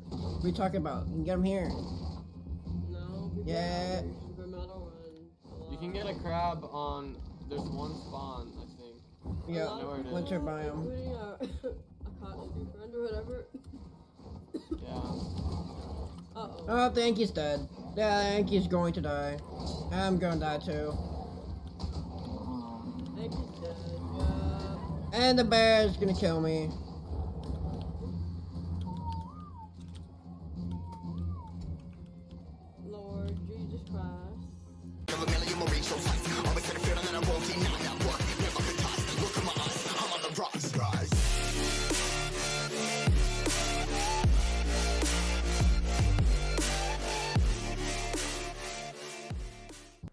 What are you talking about? You can get them here. No. Yeah. Metal You can get a crab on. There's one spawn, I think. Yeah. I know where it is. Winter biome. Including a costume friend or whatever. Yeah. Uh-oh. Oh, the Yankee's dead. Yeah, the Yankee's going to die. I'm gonna die too. Yankee's dead, yeah. And the bear's gonna kill me. Lord Jesus Christ.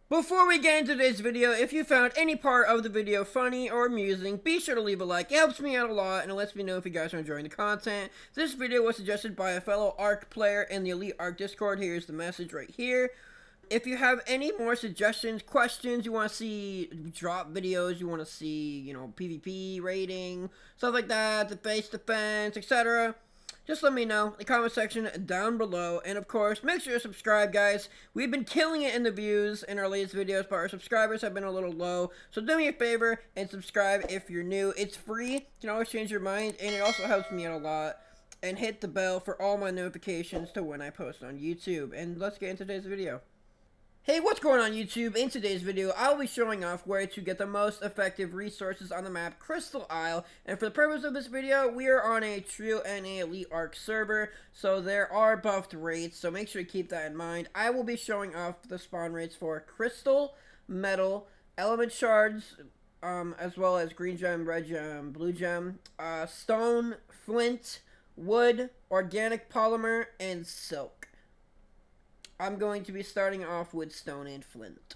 Before we get into today's video, if you found any part of the video funny or amusing, be sure to leave a like. It helps me out a lot and it lets me know if you guys are enjoying the content. This video was suggested by a fellow ARC player in the Elite ARC Discord. Here's the message right here. If you have any more suggestions, questions, you want to see drop videos, you want to see, you know, PvP rating, stuff like that, the face defense, etc., just let me know in the comment section down below. And of course, make sure to subscribe, guys. We've been killing it in the views in our latest videos, but our subscribers have been a little low. So do me a favor and subscribe if you're new. It's free. You can always change your mind, and it also helps me out a lot. And hit the bell for all my notifications to when I post on YouTube. And let's get into today's video. Hey, what's going on YouTube? In today's video, I'll be showing off where to get the most effective resources on the map Crystal Isle. And for the purpose of this video, we are on a Trio NA Elite ARC server, so there are buffed rates, so make sure to keep that in mind. I will be showing off the spawn rates for Crystal, Metal, Element Shards, as well as Green Gem, Red Gem, Blue Gem, Stone, Flint, Wood, Organic Polymer, and Silk. I'm going to be starting off with Stone and Flint.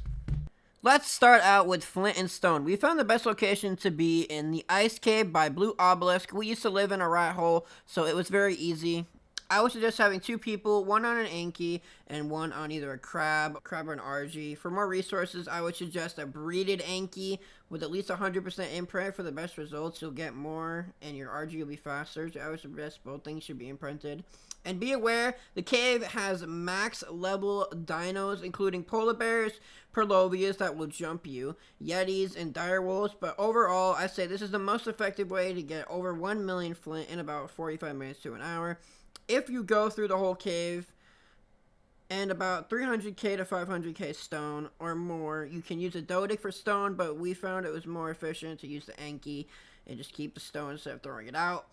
Let's start out with Flint and Stone. We found the best location to be in the Ice Cave by Blue Obelisk. We used to live in a rat hole, so it was very easy. I would suggest having two people, one on an Anki and one on either a crab or an RG. For more resources, I would suggest a breeded Anki with at least 100% imprint for the best results. You'll get more, and your RG will be faster. So I would suggest both things should be imprinted. And be aware, the cave has max level dinos, including polar bears, Perlovias that will jump you, Yetis, and direwolves. But overall, I say this is the most effective way to get over 1 million Flint in about 45 minutes to an hour. If you go through the whole cave, and about 300k to 500k stone or more, you can use a Dodic for stone, but we found it was more efficient to use the Anki and just keep the stone instead of throwing it out.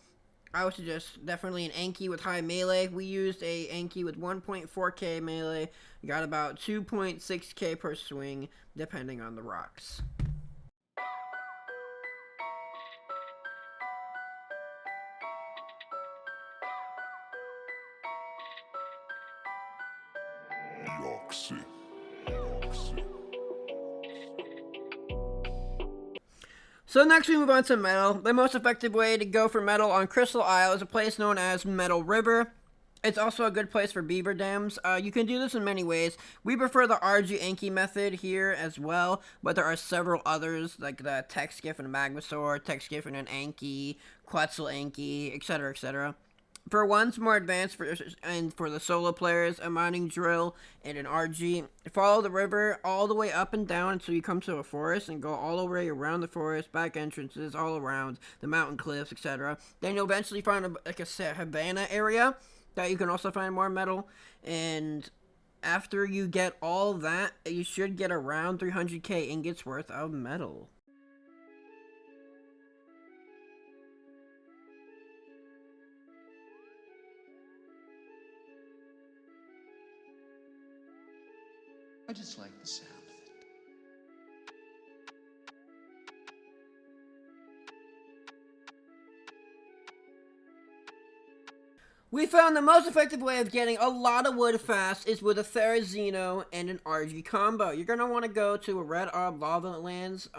I would suggest definitely an Anki with high melee. We used a Anki with 1.4k melee. We got about 2.6k per swing, depending on the rocks. So next we move on to Metal. The most effective way to go for Metal on Crystal Isle is a place known as Metal River. It's also a good place for beaver dams. You can do this in many ways. We prefer the RG Anki method here as well, but there are several others like the Tech Skiff and a Magma Sword, Tech Skiff and an Anki, Quetzal Anki, etc., etc. For ones more advanced and for the solo players, a mining drill and an RG. Follow the river all the way up and down until you come to a forest and go all the way around the forest, back entrances, all around the mountain cliffs, etc. Then you'll eventually find a Havana area that you can also find more metal. And after you get all that, you should get around 300k ingots worth of metal. I just like the sound of it. We found the most effective way of getting a lot of wood fast is with a Therizino and an RG combo. You're going to want to go to a Red Orb Lava Lands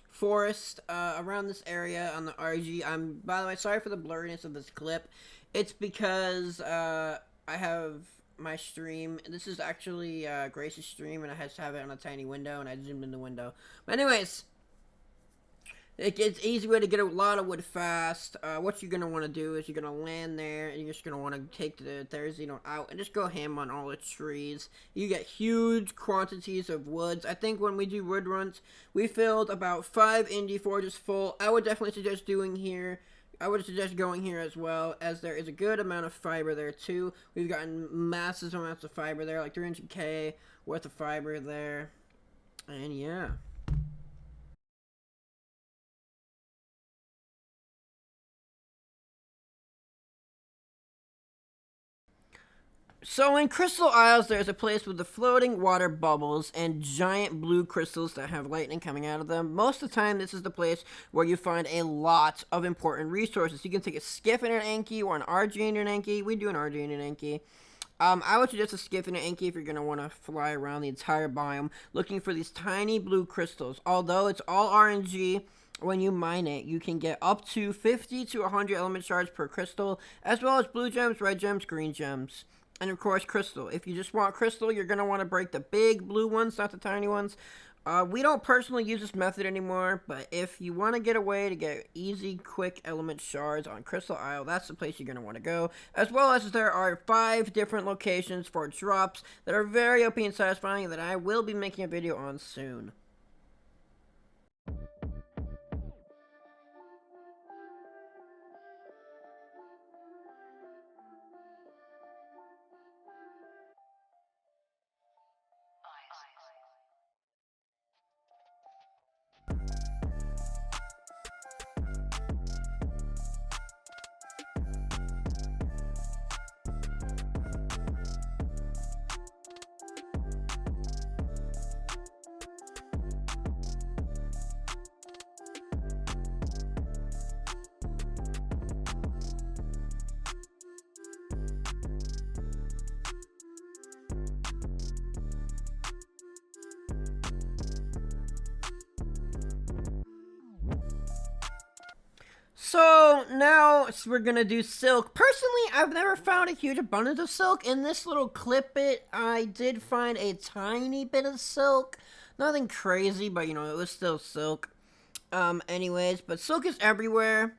forest around this area on the RG. By the way, sorry for the blurriness of this clip. It's because I have my stream. This is actually Grace's stream, and I had to have it on a tiny window, and I zoomed in the window. But anyways, It's easy way to get a lot of wood fast. What you're gonna want to do is you're gonna land there, and you're just gonna want to take the Therizino out and just go ham on all the trees. You get huge quantities of woods. I think when we do wood runs, we filled about 5 indie forges full. I would definitely suggest doing here. I would suggest going here as well, as there is a good amount of fiber there too. We've gotten massive amounts of fiber there, like 300k worth of fiber there, and yeah. So in Crystal Isles, there's a place with the floating water bubbles and giant blue crystals that have lightning coming out of them. Most of the time, this is the place where you find a lot of important resources. You can take a skiff in an Anki or an RG in an Anki. We do an RG in an Anki. I would suggest a skiff in an Anki if you're going to want to fly around the entire biome looking for these tiny blue crystals. Although it's all RNG, when you mine it, you can get up to 50 to 100 element shards per crystal, as well as blue gems, red gems, green gems. And of course, crystal. If you just want crystal, you're going to want to break the big blue ones, not the tiny ones. We don't personally use this method anymore, but if you want to get a way to get easy, quick element shards on Crystal Isle, that's the place you're going to want to go. As well as there are 5 different locations for drops that are very OP and satisfying that I will be making a video on soon. So now we're gonna do silk. Personally, I've never found a huge abundance of silk. In this little clip bit, I did find a tiny bit of silk. Nothing crazy, but you know, it was still silk. Anyways, but silk is everywhere.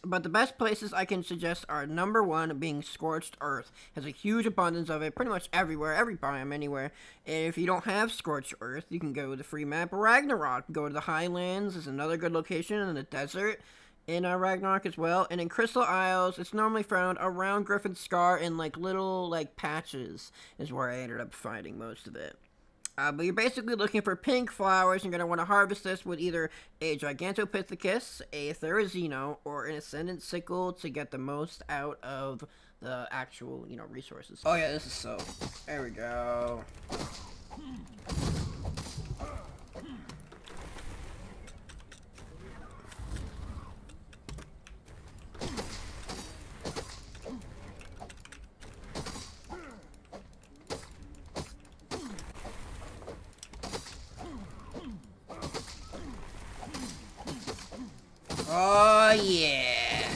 But the best places I can suggest are number 1 being Scorched Earth. Has a huge abundance of it pretty much everywhere, every biome, anywhere. And if you don't have Scorched Earth, you can go to the free map Ragnarok. Go to the Highlands is another good location, in the desert in Ragnarok as well. And in Crystal Isles, it's normally found around Griffin's Scar in like little like patches is where I ended up finding most of it. But you're basically looking for pink flowers. You're going to want to harvest this with either a Gigantopithecus, a Therizino, or an Ascendant Sickle to get the most out of the actual, you know, resources. Oh yeah, this is so. There we go. Oh yeah.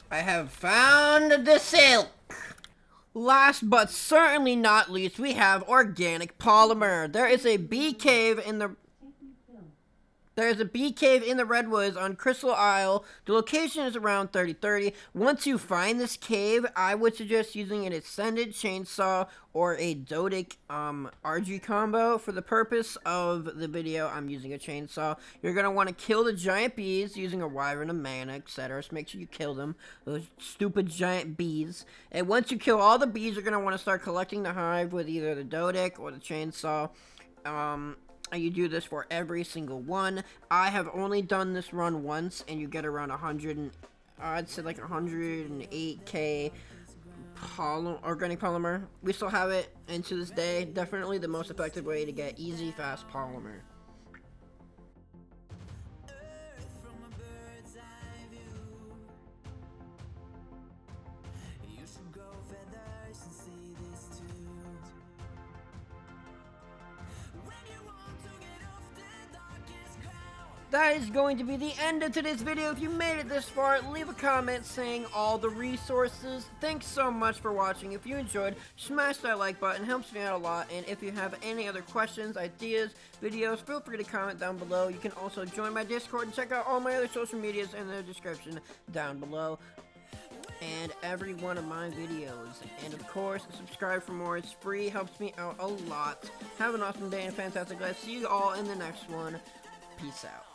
I have found the silk. Last but certainly not least, we have organic polymer. There is a bee cave in the redwoods on Crystal Isle. The location is around 3030. Once you find this cave, I would suggest using an Ascendant Chainsaw or a Dodic RG combo. For the purpose of the video, I'm using a chainsaw. You're going to want to kill the giant bees using a wyvern, a mana, etc. So make sure you kill them, those stupid giant bees. And once you kill all the bees, you're going to want to start collecting the hive with either the Dodic or the chainsaw. And you do this for every single one. I have only done this run once, and you get around 100 and I'd say like 108k organic polymer. We still have it, and to this day, definitely the most effective way to get easy, fast polymer. that is going to be the end of today's video. If you made it this far, leave a comment saying all the resources. Thanks so much for watching. If you enjoyed, smash that like button, helps me out a lot. And if you have any other questions, ideas, videos, feel free to comment down below. You can also join my Discord and check out all my other social medias in the description down below. And every one of my videos. And of course, subscribe for more. It's free, helps me out a lot. Have an awesome day and fantastic life. See you all in the next one. Peace out.